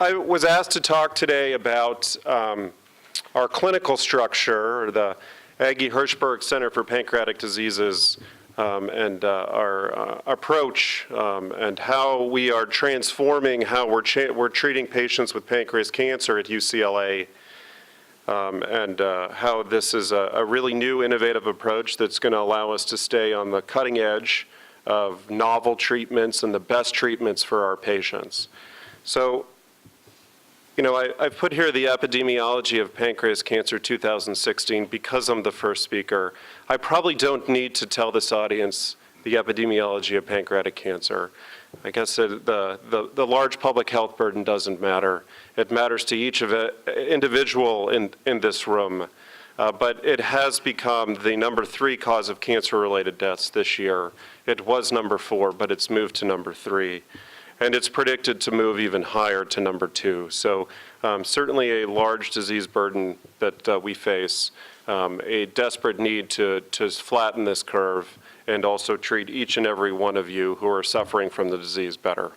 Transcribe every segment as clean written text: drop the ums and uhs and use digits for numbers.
I was asked to talk today about our clinical structure, or the Agi Hirshberg Center for Pancreatic Diseases, and our approach and how we are transforming how we're treating patients with pancreas cancer at UCLA, and how this is a really new, innovative approach that's going to allow us to stay on the cutting edge of novel treatments and the best treatments for our patients. So, you know, I've put here the Epidemiology of Pancreas Cancer 2016 because I'm the first speaker. I probably don't need to tell this audience the epidemiology of pancreatic cancer. I guess the large public health burden doesn't matter. It matters to each individual in this room. But it has become the #3 cause of cancer-related deaths this year. It was #4, but it's moved to #3. And it's predicted to move even higher to #2. So certainly a large disease burden that we face, a desperate need to flatten this curve and also treat each and every one of you who are suffering from the disease better.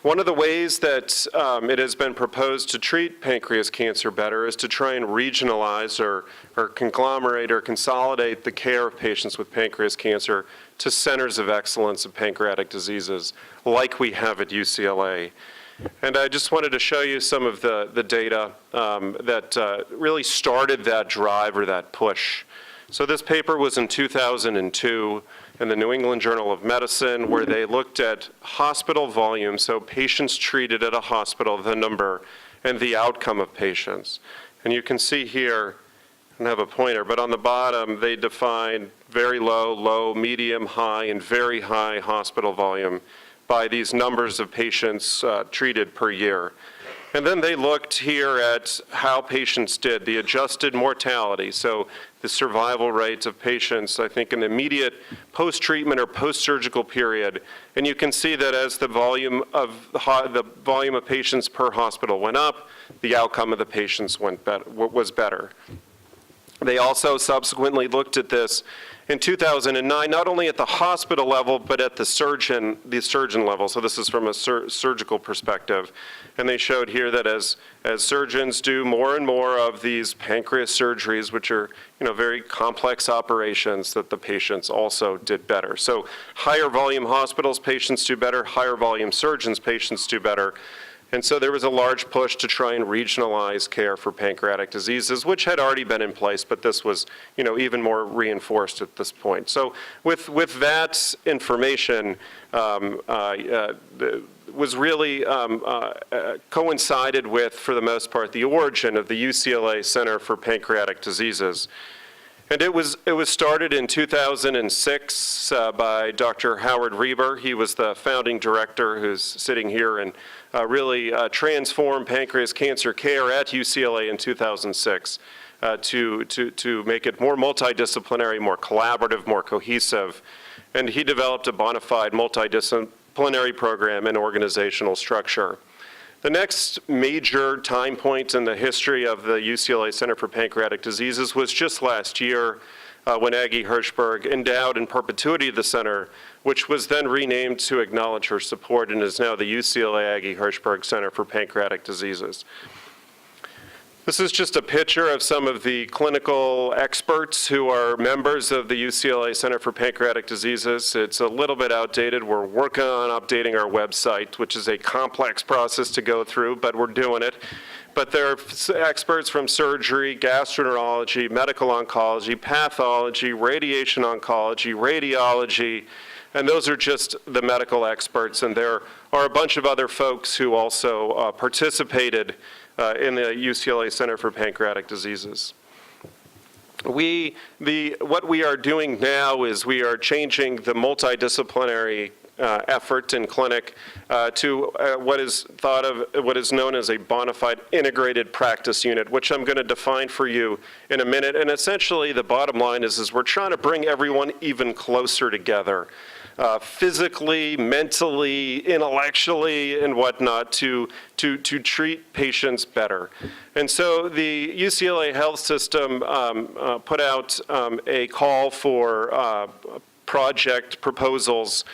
One of the ways that it has been proposed to treat pancreas cancer better is to try and regionalize or conglomerate or consolidate the care of patients with pancreas cancer to centers of excellence of pancreatic diseases, like we have at UCLA. And I just wanted to show you some of the data that really started that drive or that push. So this paper was in 2002 in the New England Journal of Medicine, where they looked at hospital volume, so patients treated at a hospital, the number, and the outcome of patients. And you can see here, I don't have a pointer, but on the bottom they define very low, low, medium, high, and very high hospital volume by these numbers of patients treated per year. And then they looked here at how patients did, the adjusted mortality, so the survival rates of patients, I think, in the immediate post-treatment or post-surgical period. And you can see that as the volume of patients per hospital went up, the outcome of the patients was better. They also subsequently looked at this in 2009, not only at the hospital level, but at the surgeon level. So this is from a surgical perspective. And they showed here that as surgeons do more and more of these pancreas surgeries, which are, you know, very complex operations, that the patients also did better. So higher volume hospitals, patients do better. Higher volume surgeons, patients do better. And so there was a large push to try and regionalize care for pancreatic diseases, which had already been in place, but this was, you know, even more reinforced at this point. So with that information was really coincided with, for the most part, the origin of the UCLA Center for Pancreatic Diseases. And it was started in 2006 by Dr. Howard Reber. He was the founding director, who's sitting here, and really transformed pancreas cancer care at UCLA in 2006 to make it more multidisciplinary, more collaborative, more cohesive. And he developed a bona fide multidisciplinary program and organizational structure. The next major time point in the history of the UCLA Center for Pancreatic Diseases was just last year when Agi Hirshberg endowed in perpetuity the center, which was then renamed to acknowledge her support and is now the UCLA Agi Hirshberg Center for Pancreatic Diseases. This is just a picture of some of the clinical experts who are members of the UCLA Center for Pancreatic Diseases. It's a little bit outdated. We're working on updating our website, which is a complex process to go through, but we're doing it. But there are experts from surgery, gastroenterology, medical oncology, pathology, radiation oncology, radiology, and those are just the medical experts. And there are a bunch of other folks who also participated in the UCLA Center for Pancreatic Diseases. What we are doing now is we are changing the multidisciplinary effort in clinic to what is known as a bona fide integrated practice unit, which I'm going to define for you in a minute. And essentially, the bottom line is we're trying to bring everyone even closer together. Physically, mentally, intellectually, and whatnot, to treat patients better. And so the UCLA health system put out a call for project proposals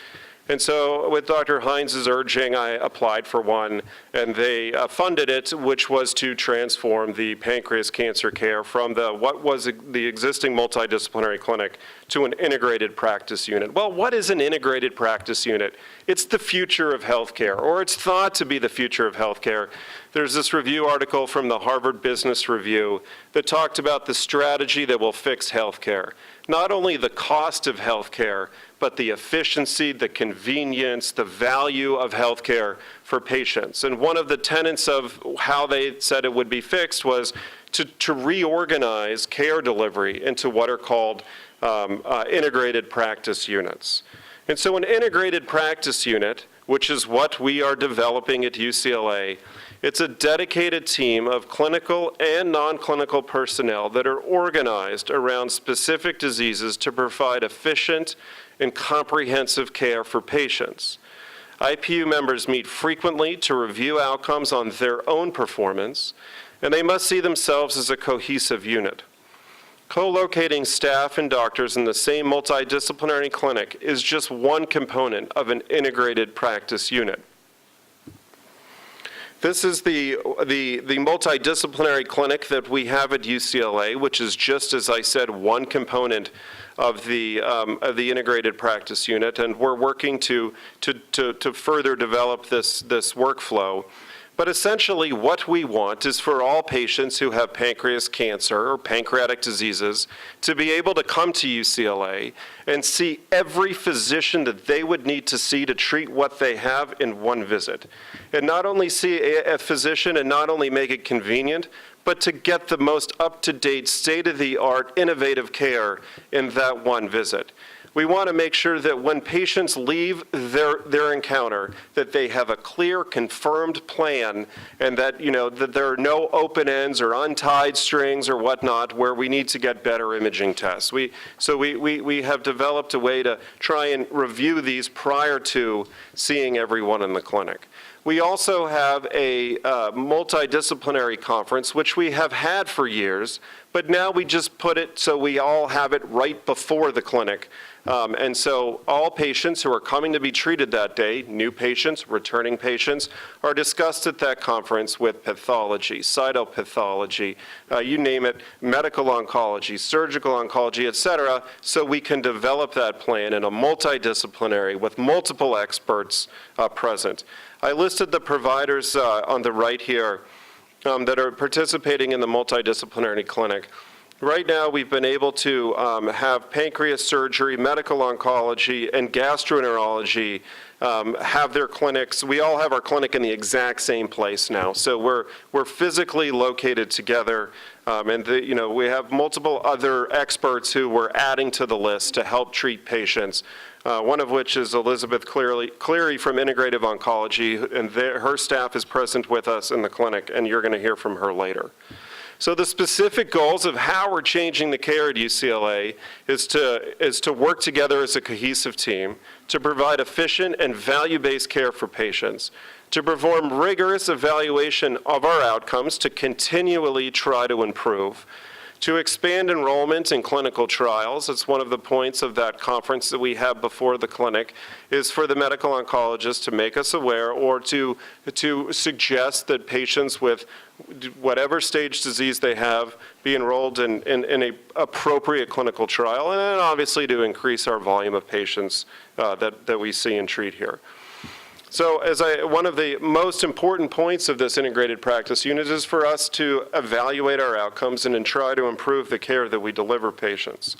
And so with Dr. Hines' urging, I applied for one, and they funded it, which was to transform the pancreas cancer care from what was the existing multidisciplinary clinic to an integrated practice unit. Well, what is an integrated practice unit? It's the future of healthcare, or it's thought to be the future of healthcare. There's this review article from the Harvard Business Review that talked about the strategy that will fix healthcare. Not only the cost of healthcare, but the efficiency, the convenience, the value of healthcare for patients. And one of the tenets of how they said it would be fixed was to reorganize care delivery into what are called integrated practice units. And so an integrated practice unit, which is what we are developing at UCLA, it's a dedicated team of clinical and non-clinical personnel that are organized around specific diseases to provide efficient and comprehensive care for patients. IPU members meet frequently to review outcomes on their own performance, and they must see themselves as a cohesive unit. Co-locating staff and doctors in the same multidisciplinary clinic is just one component of an integrated practice unit. This is the multidisciplinary clinic that we have at UCLA, which is just, as I said, one component of the integrated practice unit, and we're working to further develop this workflow. But essentially what we want is for all patients who have pancreas cancer or pancreatic diseases to be able to come to UCLA and see every physician that they would need to see to treat what they have in one visit. And not only see a physician and not only make it convenient, but to get the most up-to-date, state-of-the-art, innovative care in that one visit. We want to make sure that when patients leave their encounter, that they have a clear, confirmed plan, and that, that there are no open ends or untied strings or whatnot where we need to get better imaging tests. So we have developed a way to try and review these prior to seeing everyone in the clinic. We also have a multidisciplinary conference, which we have had for years, but now we just put it so we all have it right before the clinic. And so all patients who are coming to be treated that day, new patients, returning patients, are discussed at that conference with pathology, cytopathology, you name it, medical oncology, surgical oncology, et cetera, so we can develop that plan in a multidisciplinary with multiple experts present. I listed the providers on the right here that are participating in the multidisciplinary clinic. Right now, we've been able to have pancreas surgery, medical oncology, and gastroenterology have their clinics. We all have our clinic in the exact same place now. So we're physically located together, and we have multiple other experts who we're adding to the list to help treat patients. One of which is Elizabeth Cleary from Integrative Oncology, and her staff is present with us in the clinic, and you're going to hear from her later. So the specific goals of how we're changing the care at UCLA is to work together as a cohesive team, to provide efficient and value-based care for patients, to perform rigorous evaluation of our outcomes to continually try to improve, to expand enrollment in clinical trials. It's one of the points of that conference that we have before the clinic, is for the medical oncologist to make us aware or to suggest that patients with whatever stage disease they have be enrolled in an appropriate clinical trial, and then obviously to increase our volume of patients that we see and treat here. So one of the most important points of this integrated practice unit is for us to evaluate our outcomes and then try to improve the care that we deliver patients.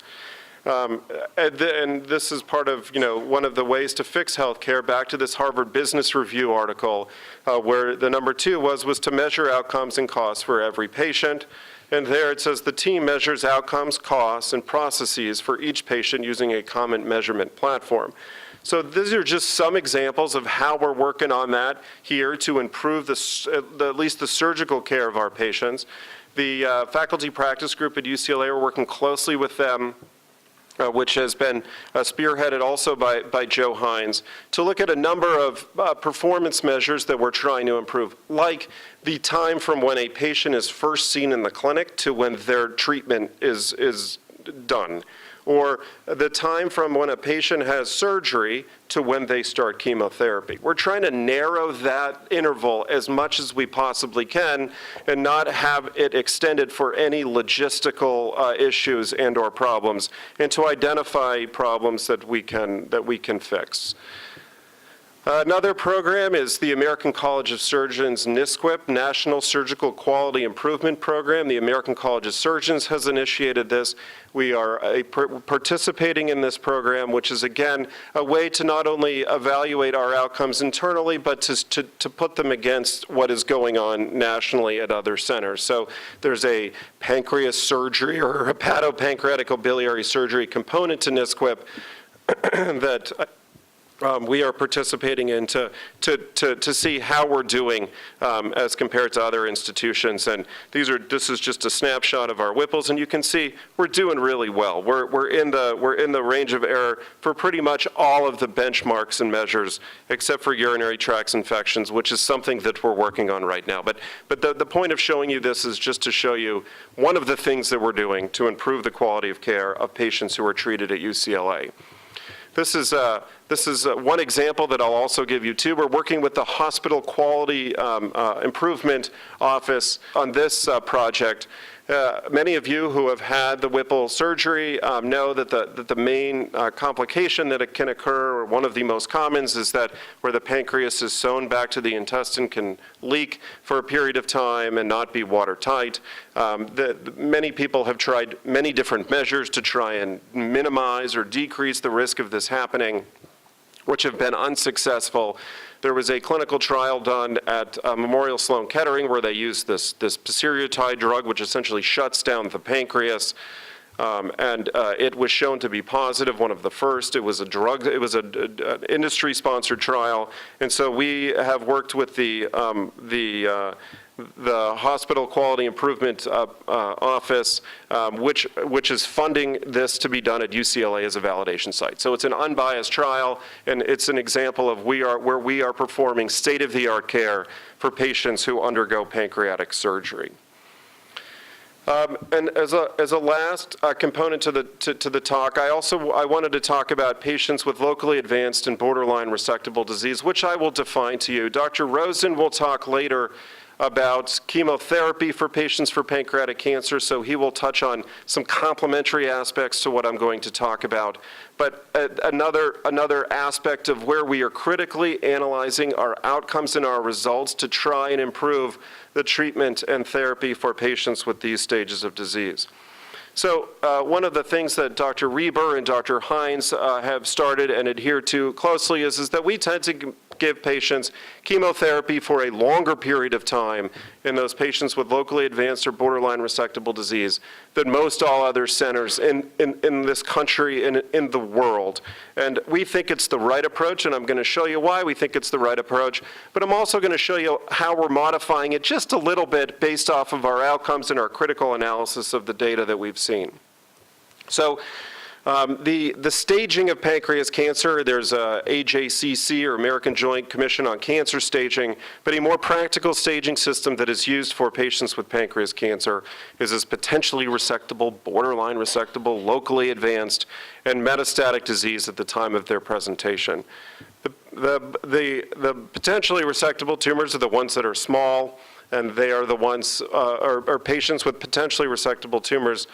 And this is part of, one of the ways to fix healthcare, back to this Harvard Business Review article, where the number 2 was to measure outcomes and costs for every patient. And there it says the team measures outcomes, costs, and processes for each patient using a common measurement platform. So these are just some examples of how we're working on that here to improve at least the surgical care of our patients. The faculty practice group at UCLA, we're working closely with them, which has been spearheaded also by Joe Hines, to look at a number of performance measures that we're trying to improve, like the time from when a patient is first seen in the clinic to when their treatment is done, or the time from when a patient has surgery to when they start chemotherapy. We're trying to narrow that interval as much as we possibly can and not have it extended for any logistical issues and or problems, and to identify problems that we can fix. Another program is the American College of Surgeons NSQIP, National Surgical Quality Improvement Program. The American College of Surgeons has initiated this. We are participating in this program, which is, again, a way to not only evaluate our outcomes internally, but to put them against what is going on nationally at other centers. So there's a pancreas surgery or hepatopancreatic biliary surgery component to NSQIP that we are participating in to see how we're doing as compared to other institutions. And this is just a snapshot of our Whipples, and you can see we're doing really well. We're in the range of error for pretty much all of the benchmarks and measures, except for urinary tract infections, which is something that we're working on right now. But the point of showing you this is just to show you one of the things that we're doing to improve the quality of care of patients who are treated at UCLA. This is one example that I'll also give you too. We're working with the Hospital Quality Improvement Office on this project. Many of you who have had the Whipple surgery know that the main complication that it can occur, or one of the most commons, is that where the pancreas is sewn back to the intestine can leak for a period of time and not be watertight. Many people have tried many different measures to try and minimize or decrease the risk of this happening, which have been unsuccessful. There was a clinical trial done at Memorial Sloan Kettering where they used this paclitaxel drug, which essentially shuts down the pancreas, and it was shown to be positive, one of the first. It was an industry-sponsored trial, and so we have worked with the Hospital Quality Improvement Office, which is funding this to be done at UCLA as a validation site. So it's an unbiased trial, and it's an example of where we are performing state-of-the-art care for patients who undergo pancreatic surgery. And as a last component to the talk, I wanted to talk about patients with locally advanced and borderline resectable disease, which I will define to you. Dr. Rosen will talk later about chemotherapy for patients for pancreatic cancer, so he will touch on some complementary aspects to what I'm going to talk about. But another aspect of where we are critically analyzing our outcomes and our results to try and improve the treatment and therapy for patients with these stages of disease. So one of the things that Dr. Reber and Dr. Hines have started and adhere to closely is that we tend to give patients chemotherapy for a longer period of time in those patients with locally advanced or borderline resectable disease than most all other centers in this country and in the world. And we think it's the right approach, and I'm going to show you why we think it's the right approach, but I'm also going to show you how we're modifying it just a little bit based off of our outcomes and our critical analysis of the data that we've seen. So the staging of pancreas cancer, there's a AJCC, or American Joint Commission on Cancer Staging, but a more practical staging system that is used for patients with pancreas cancer is as potentially resectable, borderline resectable, locally advanced, and metastatic disease at the time of their presentation. The potentially resectable tumors are the ones that are small, and they are the ones, or patients with potentially resectable tumors,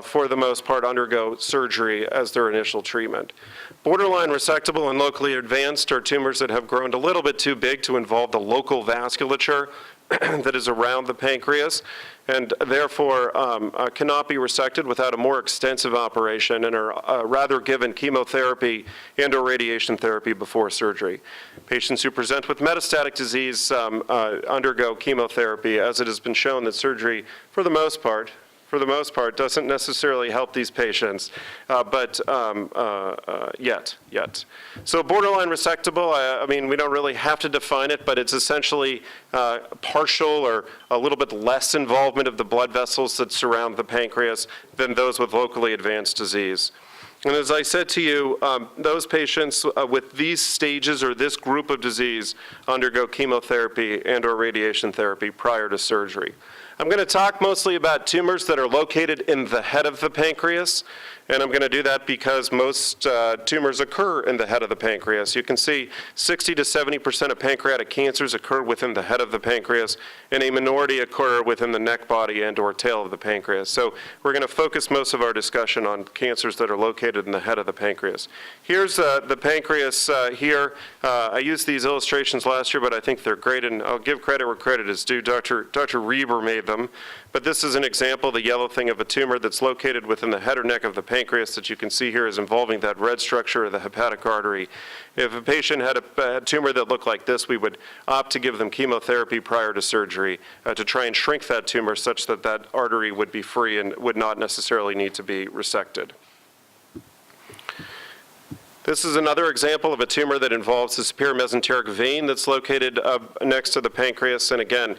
for the most part, undergo surgery as their initial treatment. Borderline resectable and locally advanced are tumors that have grown a little bit too big to involve the local vasculature that is around the pancreas, and therefore cannot be resected without a more extensive operation, and are rather given chemotherapy and or radiation therapy before surgery. Patients who present with metastatic disease undergo chemotherapy, as it has been shown that surgery, for the most part, doesn't necessarily help these patients, yet. So borderline resectable, I mean, we don't really have to define it, but it's essentially partial or a little bit less involvement of the blood vessels that surround the pancreas than those with locally advanced disease. And as I said to you, those patients with these stages or this group of disease undergo chemotherapy and or radiation therapy prior to surgery. I'm going to talk mostly about tumors that are located in the head of the pancreas, and I'm going to do that because most tumors occur in the head of the pancreas. You can see 60 to 70% of pancreatic cancers occur within the head of the pancreas, and a minority occur within the neck, body, and or tail of the pancreas. So we're going to focus most of our discussion on cancers that are located in the head of the pancreas. Here's the pancreas here. I used these illustrations last year, but I think they're great, and I'll give credit where credit is due. Dr. Reber made them. But this is an example, the yellow thing, of a tumor that's located within the head or neck of the pancreas that you can see here is involving that red structure of the hepatic artery. If a patient had a tumor that looked like this, we would opt to give them chemotherapy prior to surgery to try and shrink that tumor such that that artery would be free and would not necessarily need to be resected. This is another example of a tumor that involves the superior mesenteric vein that's located next to the pancreas. And again,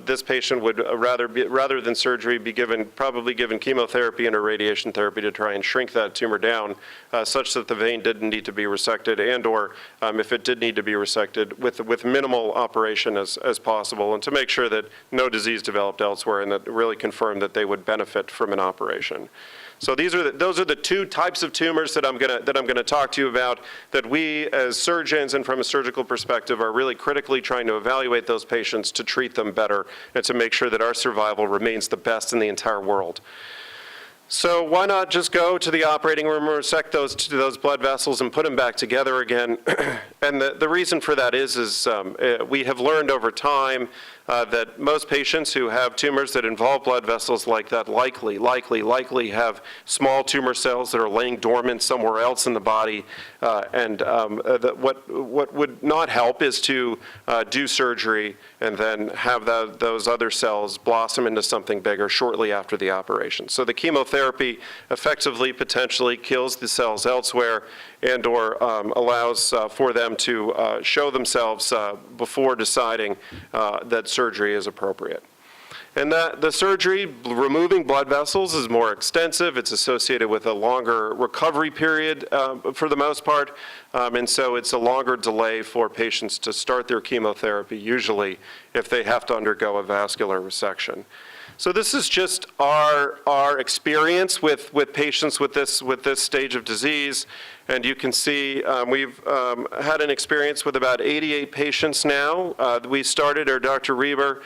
this patient would rather than surgery be probably given chemotherapy and or radiation therapy to try and shrink that tumor down such that the vein didn't need to be resected, and or if it did need to be resected, with minimal operation as possible, and to make sure that no disease developed elsewhere and that really confirm that they would benefit from an operation. So those are the two types of tumors that I'm gonna talk to you about, that we as surgeons and from a surgical perspective are really critically trying to evaluate those patients to treat them better and to make sure that our survival remains the best in the entire world. So why not just go to the operating room and resect those blood vessels and put them back together again? And the reason for that is we have learned over time that most patients who have tumors that involve blood vessels like that likely have small tumor cells that are laying dormant somewhere else in the body. What would not help is to do surgery and then have those other cells blossom into something bigger shortly after the operation. So the chemotherapy effectively potentially kills the cells elsewhere and or allows for them to show themselves before deciding that surgery is appropriate. And the surgery, removing blood vessels, is more extensive. It's associated with a longer recovery period for the most part. And so it's a longer delay for patients to start their chemotherapy, usually, if they have to undergo a vascular resection. So this is just our experience with patients with this stage of disease. And you can see we've had an experience with about 88 patients now. We started, or Dr. Reber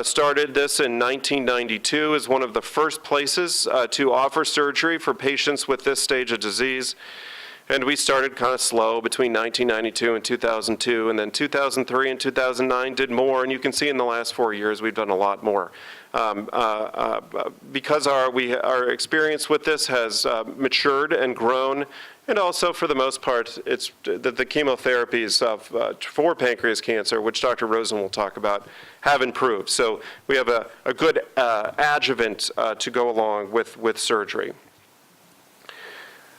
started this in 1992 as one of the first places to offer surgery for patients with this stage of disease. And we started kind of slow between 1992 and 2002, and then 2003 and 2009 did more, and you can see in the last 4 years we've done a lot more. Because our experience with this has matured and grown, and also for the most part, it's that the chemotherapies for pancreas cancer, which Dr. Rosen will talk about, have improved. So we have a good adjuvant to go along with surgery.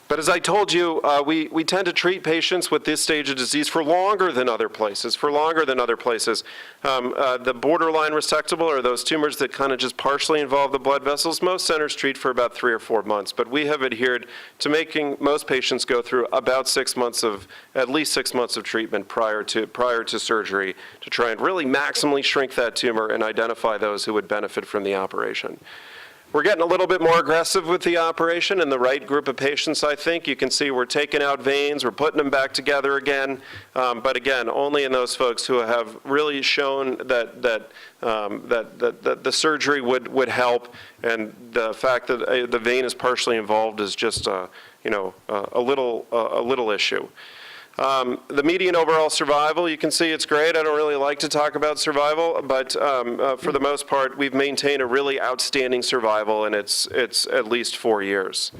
But as I told you, we tend to treat patients with this stage of disease for longer than other places, The borderline resectable are those tumors that kind of just partially involve the blood vessels. Most centers treat for about 3 or 4 months, but we have adhered to making most patients go through about at least 6 months of treatment prior to surgery to try and really maximally shrink that tumor and identify those who would benefit from the operation. We're getting a little bit more aggressive with the operation in the right group of patients, I think. You can see we're taking out veins, we're putting them back together again, but again, only in those folks who have really shown that the surgery would help, and the fact that the vein is partially involved is just a little issue. The median overall survival, you can see it's great. I don't really like to talk about survival, but for the most part, we've maintained a really outstanding survival, and it's at least 4 years.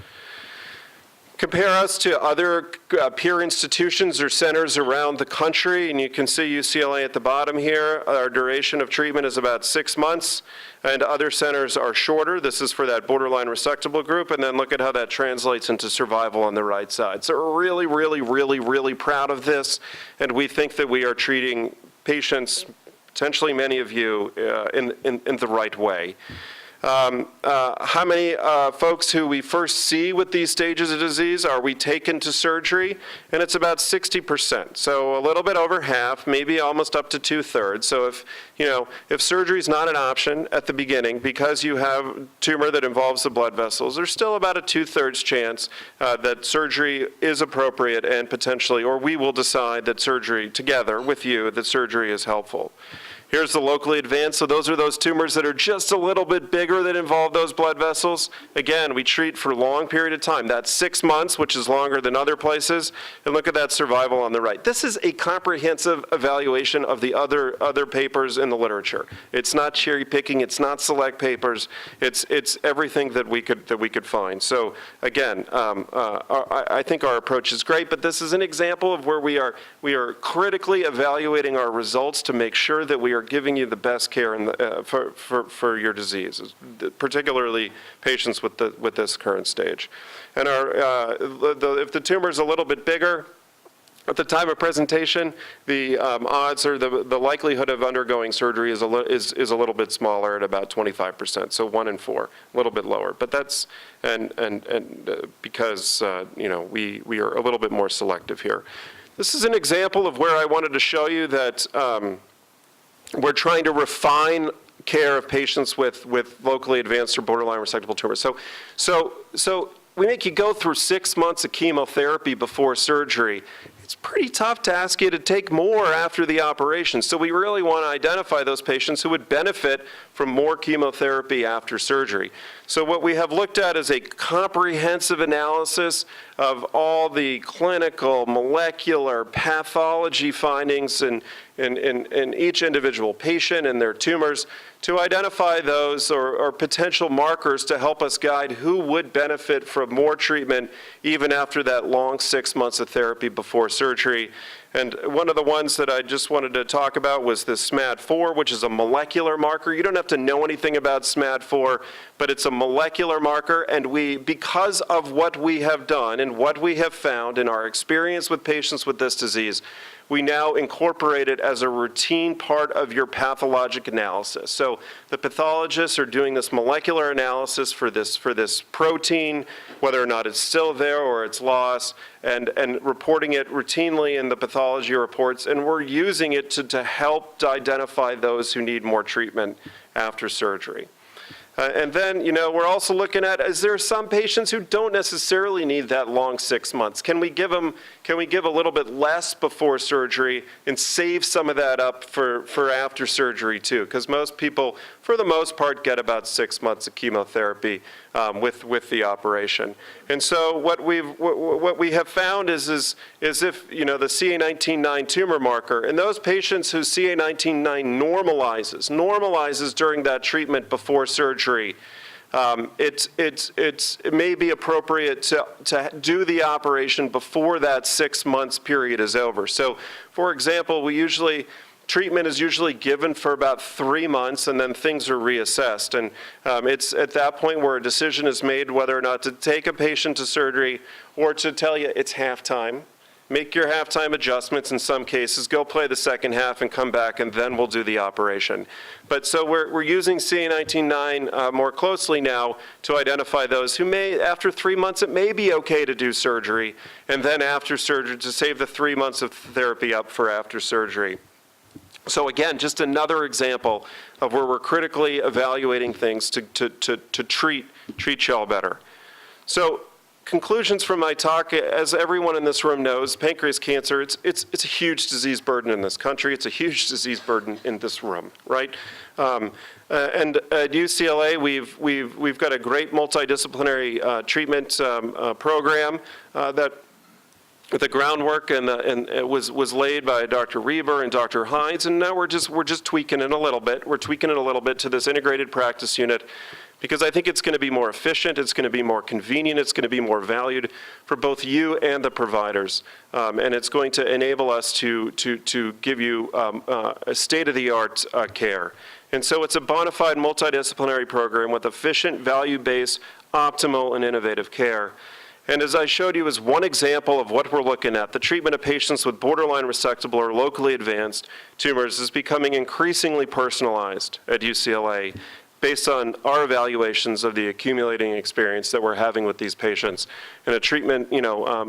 Compare us to other peer institutions or centers around the country, and you can see UCLA at the bottom here. Our duration of treatment is about 6 months, and other centers are shorter. This is for that borderline resectable group, and then look at how that translates into survival on the right side. So we're really, really, really, really proud of this, and we think that we are treating patients, potentially many of you, in the right way. How many folks who we first see with these stages of disease are we taken to surgery? And it's about 60%. So a little bit over half, maybe almost up to 2/3. So if surgery is not an option at the beginning because you have tumor that involves the blood vessels, there's still about a 2/3 chance that surgery is appropriate and potentially, or we will decide that surgery together with you, that surgery is helpful. Here's the locally advanced. So those are those tumors that are just a little bit bigger that involve those blood vessels. Again, we treat for a long period of time. That's 6 months, which is longer than other places. And look at that survival on the right. This is a comprehensive evaluation of the other papers in the literature. It's not cherry picking. It's not select papers. It's everything that we could find. So again, I think our approach is great, but this is an example of where we are critically evaluating our results to make sure that we are giving you the best care for your disease, particularly patients with this current stage. And if the tumor is a little bit bigger, at the time of presentation, the odds or the likelihood of undergoing surgery is a little bit smaller at about 25%, so 1 in 4, a little bit lower. But that's because we are a little bit more selective here. This is an example of where I wanted to show you that we're trying to refine care of patients with locally advanced or borderline resectable tumors. So we make you go through 6 months of chemotherapy before surgery. It's pretty tough to ask you to take more after the operation. So we really want to identify those patients who would benefit from more chemotherapy after surgery. So what we have looked at is a comprehensive analysis of all the clinical, molecular, pathology findings in each individual patient and their tumors to identify those or potential markers to help us guide who would benefit from more treatment even after that long 6 months of therapy before surgery. And one of the ones that I just wanted to talk about was this SMAD4, which is a molecular marker. You don't have to know anything about SMAD4, but it's a molecular marker, and because of what we have done and what we have found in our experience with patients with this disease, we now incorporate it as a routine part of your pathologic analysis. So the pathologists are doing this molecular analysis for this protein, whether or not it's still there or it's lost, and reporting it routinely in the pathology reports, and we're using it to help identify those who need more treatment after surgery. And then, we're also looking at, is there some patients who don't necessarily need that long 6 months? Can we give a little bit less before surgery and save some of that up for after surgery too? Because most people, for the most part, get about 6 months of chemotherapy with the operation. And so what we have found is if, the CA19-9 tumor marker, and those patients whose CA19-9 normalizes during that treatment before surgery, it may be appropriate to do the operation before that 6 months period is over. So, for example, treatment is usually given for about 3 months, and then things are reassessed. And it's at that point where a decision is made whether or not to take a patient to surgery or to tell you it's halftime. Make your halftime adjustments in some cases, go play the second half and come back, and then we'll do the operation. But so we're using CA19-9 more closely now to identify those who may, after 3 months, it may be okay to do surgery, and then after surgery to save the 3 months of therapy up for after surgery. So again, just another example of where we're critically evaluating things to treat y'all better. So conclusions from my talk, as everyone in this room knows, pancreas cancer, it's a huge disease burden in this country. It's a huge disease burden in this room, right? And at UCLA, we've got a great multidisciplinary treatment program that the groundwork and it was laid by Dr. Reber and Dr. Hines, and now we're just tweaking it a little bit. We're tweaking it a little bit to this integrated practice unit, because I think it's going to be more efficient, it's going to be more convenient, it's going to be more valued for both you and the providers, and it's going to enable us to give you a state-of-the-art care. And so it's a bona fide multidisciplinary program with efficient, value-based, optimal, and innovative care. And as I showed you as one example of what we're looking at, the treatment of patients with borderline resectable or locally advanced tumors is becoming increasingly personalized at UCLA. based on our evaluations of the accumulating experience that we're having with these patients, and a treatment,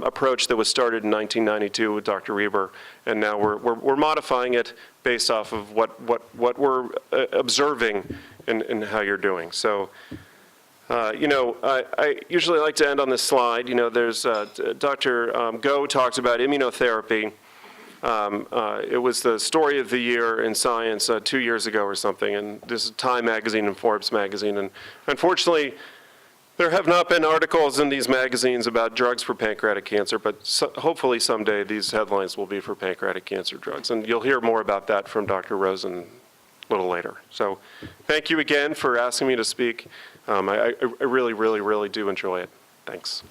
approach that was started in 1992 with Dr. Reber, and now we're modifying it based off of what we're observing and how you're doing. So, I usually like to end on this slide. There's Dr. Go talked about immunotherapy. It was the story of the year in science 2 years ago or something, and this is Time magazine and Forbes magazine. And unfortunately, there have not been articles in these magazines about drugs for pancreatic cancer, but hopefully someday these headlines will be for pancreatic cancer drugs. And you'll hear more about that from Dr. Rosen a little later. So thank you again for asking me to speak. I really, really, really do enjoy it. Thanks.